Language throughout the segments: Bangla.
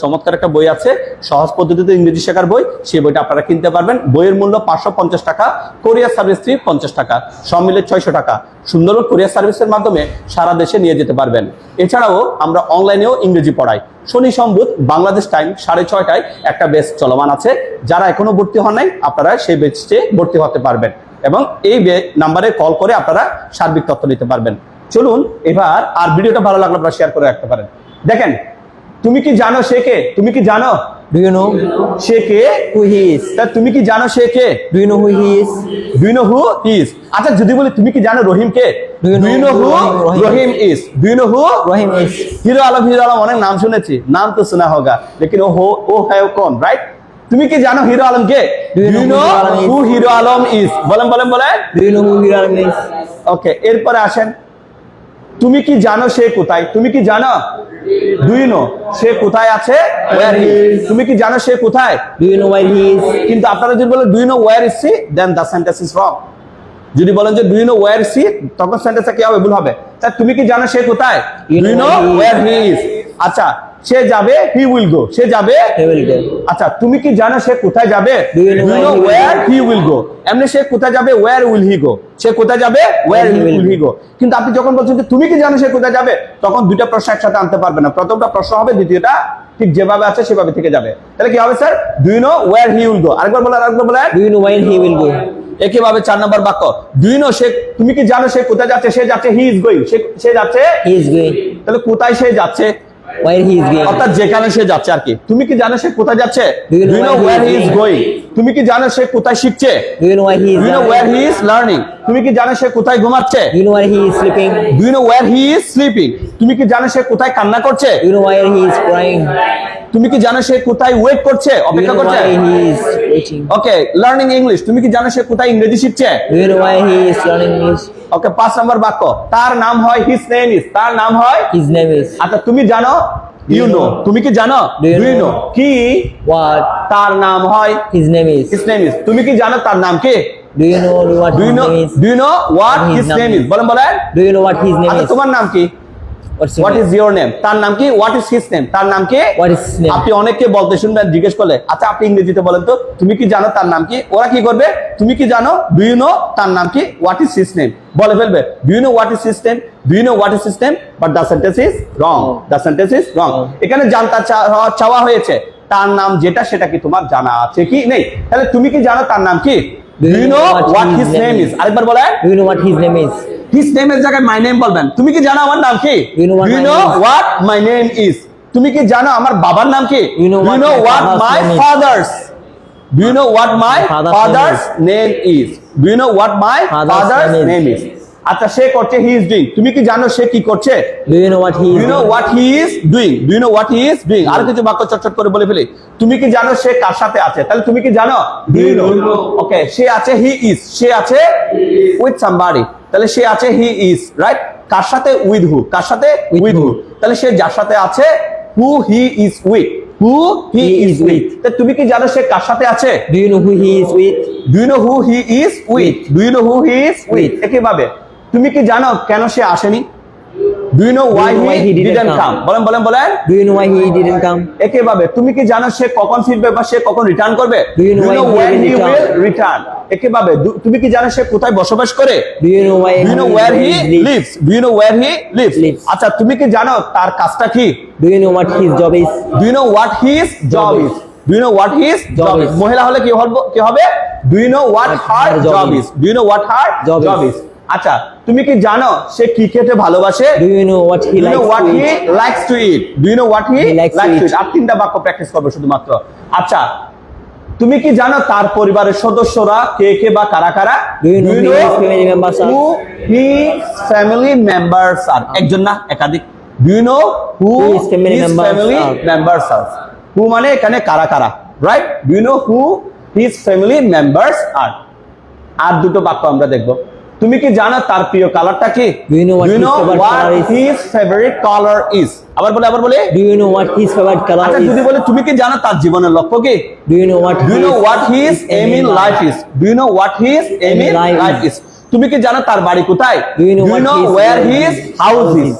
চমৎকার একটা বই আছে, সহজ পদ্ধতিতে ইংরেজি শেখার বই। সেই বইটা আপনারা কিনতে পারবেন। বইয়ের মূল্য 550 টাকা, কোরিয়ার সার্ভিস ফি 50 টাকা, সব মিলে 600 টাকা। সুন্দরবন কোরিয়ার সার্ভিসের মাধ্যমে সারা দেশে নিয়ে যেতে পারবেন। এছাড়াও আমরা অনলাইনেও ইংরেজি পড়াই। শনি সম্বুধ বাংলাদেশ টাইম 6:30টায় একটা বেচ চলমান আছে। যারা এখনো ভর্তি হন নাই, আপনারা সেই বেচে ভর্তি হতে পারবেন এবং এই নাম্বারে কল করে আপনারা সার্বিক তথ্য নিতে পারবেন। চলুন এবার, আর ভিডিওটা ভালো লাগলে আপনারা শেয়ার করে রাখতে পারেন। দেখেন, তুমি কি জানো সে কে? তুমি কি জানো? Do you know say K? who he is? তা তুমি কি জানো সে কে? Do you know who he is? Do you know who is? আচ্ছা, যদি বলি তুমি কি জানো রহিম কে? Do you know who Rahim? Rahim is? Do you know who Rahim is. Hero Alom? Hero Alom অনেক নাম শুনেছি, নাম তো শোনা হোগা, লেকিন ও হ্যাঁ কোন, রাইট? তুমি কি জানো hero Alam K? Do you know who hero Alam is? বলেন বলেন বলেন। Do you know who Hero Alam is? ওকে, এরপরে আসেন, তুমি কি জানো সে কোথায়? তুমি কি জানো? ডু ইউ নো সে কোথায় আছে? ওয়্যার হি। তুমি কি জানো সে কোথায়? Do you know where he is? কিন্তু আপনারা যদি বলেন do you know where is she, then the sentence is wrong. যদি বলেন যে do you know where she, তখন সেন্টেন্সটা কি হবে? ভুল হবে। তা তুমি কি জানো সে কোথায়? Do you know where he is. আচ্ছা, সে যাবে, হি উইল গো। সে যাবে, He will go. আচ্ছা, তুমি কি জানো সে কোথায় যাবে? Do you know where he will go. এমনি সে কোথায় যাবে? ওয়্যার উইল হি গো। সে কোথায় যাবে? ওয়্যার উইল হি গো। কিন্তু আপনি যখন বলছেন যে তুমি কি জানো সে কোথায় যাবে, তখন দুইটা প্রশ্ন একসাথে আনতে পারবে না। প্রথমটা প্রশ্ন হবে, দ্বিতীয়টা ঠিক যেভাবে আছে সেভাবে থেকে যাবে। তাহলে কি হবে sir? Do you know where he will go. আরেকবার বলেন, আরেকবার বলেন। Do you know where he will go? একইভাবে 4 নম্বর বাক্য, ডু ইউ নো সে, তুমি কি জানো সে কোথায় যাচ্ছে? সে যাচ্ছে, হি ইজ গোয়িং। সে যাচ্ছে, He is going. তাহলে কোথায় সে যাচ্ছে? Where he is going? অর্থাৎ যেখানে সে যাচ্ছে আর কি। তুমি কি জানো সে কোথায় যাচ্ছে? Do you know do you know where where he he is is going. তুমি কি জানো সে কোথায় শিখছে? Do you know where he is? Do you know where he is learning. তুমি কি জানো সে কোথায় ঘুমাচ্ছে? Do you know where he is sleeping? Do you know where he is sleeping. তুমি কি জানো সে কোথায় কান্না করছে? Do you know where he is crying? তুমি কি জানো সে কোথায় ওয়েট করছে, Do you অপেক্ষা know করছে? why he is waiting? Okay, learning English. তুমি কি জানো সে কোথায় ইংরেজি শিখছে? Do you know why he is learning English? ওকে, 5 নম্বর বাক্য, তার নাম হয়, হিজ নেম ইজ। তার নাম হয়, His name is আচ্ছা, তুমি জানো, ইউ নো। তুমি কি জানো? Do you do you know know? কি? what তার নাম হয়, his name is. His name is. তুমি কি জানো তার নাম কি? Do you know what do his you know, name is? Do you know what What his his name name is? Is? বলেন বলেন। Do you know what his name আচ্ছা, is? তোমার নাম কি? What's your what name? Is your name? তার নাম কি? What is his name? তার নাম কি? What is his name? আপনি অনেককে বলতে শুনবেন, জিজ্ঞেস করলে, আচ্ছা আপনি ইংরেজিতে বলেন তো, তুমি কি জানো তার নাম কি? ওরা কি করবে? তুমি কি জানো, ডু ইউ নো তার নাম কি? হোয়াট ইজ হিজ নেম বলে ফেলবে। Do you know what is his name? Do you know what is his name? But the sentence is wrong. The sentence is wrong. এখানে জানতে চাওয়া হয়েছে তার নাম যেটা, সেটা কি তোমার জানা আছে কি নেই? তাহলে তুমি কি জানো তার নাম কি? Do you know what his name is? আরেকবার বলেন। Do you know what his name is? His নেমের জায়গায় মাই নেম বলবেন। তুমি কি জানো আমার নাম কি? Do you know what do you my know name is? What my name is? তুমি কি জানো আমার বাবার নাম কি? You know do you know what my what father's my name is? Father's, do you know what my father's father's name is? Do you know what my Father's father's name is? Name is? আচ্ছা, সে করছে, হি ইজ ডুইং। তুমি কি জানো সে কি করছে? Do you know what he do is you know doing? What he is doing? Do you know what he is doing? আর কিছু বাক্য চটচট করে বলে ফেলি। তুমি কি জানো সে কার সাথে আছে? তাহলে তুমি কি জানো? Do you know. ওকে, সে আছে, হি ইজ। সে আছে উইথ সামবডি। তাহলে সে আছে, হি ইজ, রাইট? কার সাথে? With who. কার সাথে? With who. তাহলে সে যার সাথে আছে, who he is with. Who he is with. তা তুমি কি জানো সে কার সাথে আছে? Do you know who he is with? Do you know who he is with? Do you know who he is with? একইভাবে, তুমি কি জানো কেন সে আসেনি? Do you know why he didn't come? বলেন বলেন বলেন। Do you know why he didn't come? একইভাবে, তুমি কি জানো সে কখন ফিরবে বা সে কখন রিটার্ন করবে? Do you know when when he he will will return? একইভাবে, তুমি কি জানো সে কোথায় বসবাস করে? Do you know why do you know where he lives? Lives? Do you know where he lives? Lives. আচ্ছা, তুমি কি জানো তার কাজটা কি? Do you know what his job is? Do you know what his job is? Do you know what his job is? মহিলা হলে কি হবে? Do you know what her job is? Do you know what her Job job is. Is? আচ্ছা, তুমি কি জানো সে কি খেতে ভালোবাসে? Do you know what he Do you know likes what to he eat? likes to eat? Do you know what he likes to likes to eat? eat? আর 3টা বাক্য প্র্যাকটিস করবে শুধুমাত্র। আচ্ছা, তুমি কি জানো তার পরিবারের সদস্যরা কে কে বা কারা কারা? Do you know who his family members are? who his family members are? একজন না, একাধিক। Do you know who His family his members family are? members are? Who মানে এখানে কারা কারা, right? Do you know who his family members are? আর দুটো বাক্য আমরা দেখব। তুমি কি জানো তার প্রিয় কালারটা কি? Do you know what his favorite color is? his favorite color is? আবার বলে। Do you know what his favorite color আচ্ছা, যদি is? বলে তুমি কি জানো তার জীবনের লক্ষ্য কি? Do you know what Do you know what his aim in life is? Do you know what his aim in life is? তুমি কি জানো তার বাড়ি কোথায়? Do you know what his where his house is?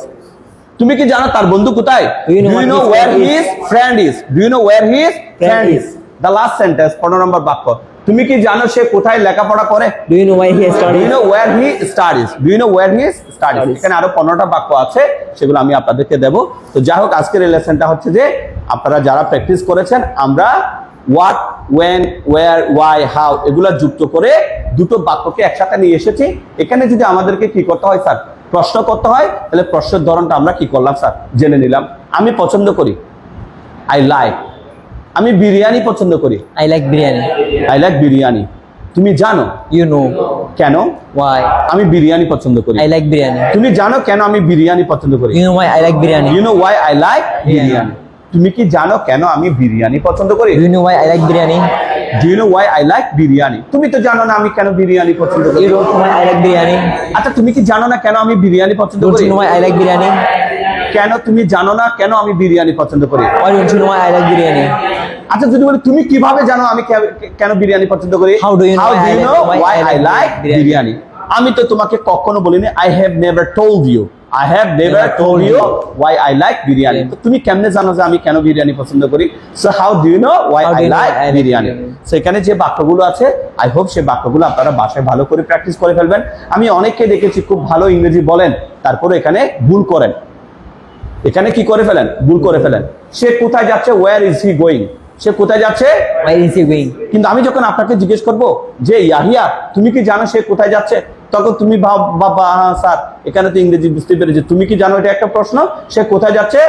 তুমি কি জানো তার বন্ধু কোথায়? Do you know Do you what know his where friend his friend is? Do you know where his friend is? is? The last sentence 15 নম্বর বাক্য। তুমি কি জানো সে কোথায় লেখাপড়া করে? Do you know why he has Do you studied? know where he studies? Do you know where he studies? এখানে আরো 15টা বাক্য আছে, সেগুলো আমি আপনাদেরকে দেব। তো যাই হোক, আজকের এই লেসনটা হচ্ছে যে আপনারা যারা প্র্যাকটিস করেছেন, আমরা what, when, where, why, how এগুলা যুক্ত করে দুটো বাক্যকে একসাথে নিয়ে এসেছি। এখানে যদি আমাদেরকে কি করতে হয় স্যার? প্রশ্ন করতে হয়, তাহলে প্রশ্নের ধরনটা আমরা কি করলাম স্যার? জেনে নিলাম। আমি পছন্দ করি, আই লাইক। আমি বিরিয়ানি পছন্দ করি, I like biryani. I like biryani. তুমি জানো You know কেন why আমি বিরিয়ানি পছন্দ করি? I like biryani. তুমি জানো কেন আমি বিরিয়ানি পছন্দ করি? You know why I like biryani. You know why I like biryani. তুমি কি জানো কেন আমি বিরিয়ানি পছন্দ করি? Do you know why I like biryani? Do you know why I like biryani? তুমি তো জানো না আমি কেন বিরিয়ানি পছন্দ করি। You don't know why I like biryani. আচ্ছা, তুমি কি জানো না কেন আমি বিরিয়ানি পছন্দ Don't করি? you know why I like biryani? কেন তুমি জানো না কেন আমি বিরিয়ানি পছন্দ করি? Why don't you know why I like biryani? আচ্ছা, যদি বলি তুমি কিভাবে জানো আমি কেন বিরিয়ানি পছন্দ করি? How do you know why I like biryani? আমি তো তোমাকে কখনো বলিনি I have never told you. I have never told you why I like biryani. তো তুমি কেমনে জানো যে আমি কেন বিরিয়ানি পছন্দ করি? So how do you know why How do I you know like why I like biryani? biryani? সেখানে যে বাক্যগুলো আছে, আই হোপ সেই বাক্যগুলো আপনারা বাসায় ভালো করে প্র্যাকটিস করে ফেলবেন। আমি অনেককে দেখেছি খুব ভালো ইংরেজি বলেন, তারপরে এখানে ভুল করেন। এখানে কি করে ফেলেন? ভুল করে ফেলেন। সে কোথায় যাচ্ছে? Where is he going? সে কোথায় যাচ্ছে? Why is he going? কিন্তু আমি যখন আপনাকে জিজ্ঞেস করব যে ইয়াহিয়া তুমি কি জানো সে কোথায় যাচ্ছে, তখন তুমি বাবা স্যার এখানে তো ইংরেজি বুঝতে পেরেছি, তুমি কি জানো এটা একটা প্রশ্ন, সে কোথায় যাচ্ছে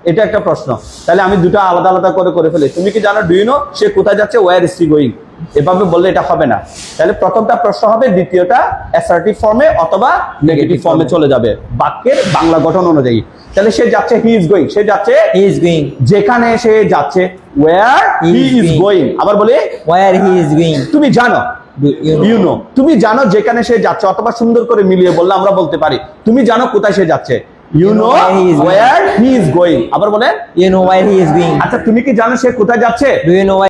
এটা একটা প্রশ্ন। তাহলে আমি দুটো আলাদা আলাদা করে ফেলি। তুমি কি জানো ডু ইউ নো সে কোথায় যাচ্ছে, ওয়্যার ইজ হি গোয়িং? এভাবে বললে এটা হবে না। তাহলে প্রথমটা প্রশ্ন হবে, দ্বিতীয়টা অ্যাসার্টিভ ফর্মে অথবা নেগেটিভ ফর্মে চলে যাবে বাক্যের বাংলা গঠন অনুযায়ী। তাহলে সে যাচ্ছে, হি ইজ গোয়িং, সে যাচ্ছে He is going. যেখানে সে যাচ্ছে, ওয়্যার হি ইজ গোয়িং। আবার বলি, Where he is going? তুমি জানো, Do you know? You know, তুমি জানো যেখানে সে যাচ্ছে, অথবা সুন্দর করে মিলিয়ে বললে আমরা বলতে পারি তুমি জানো কোথায় সে যাচ্ছে, you know where he is going. আবার বলেন, You know why he is going? আচ্ছা তুমি কি জানো সে কোথায় যাচ্ছে? Do you know why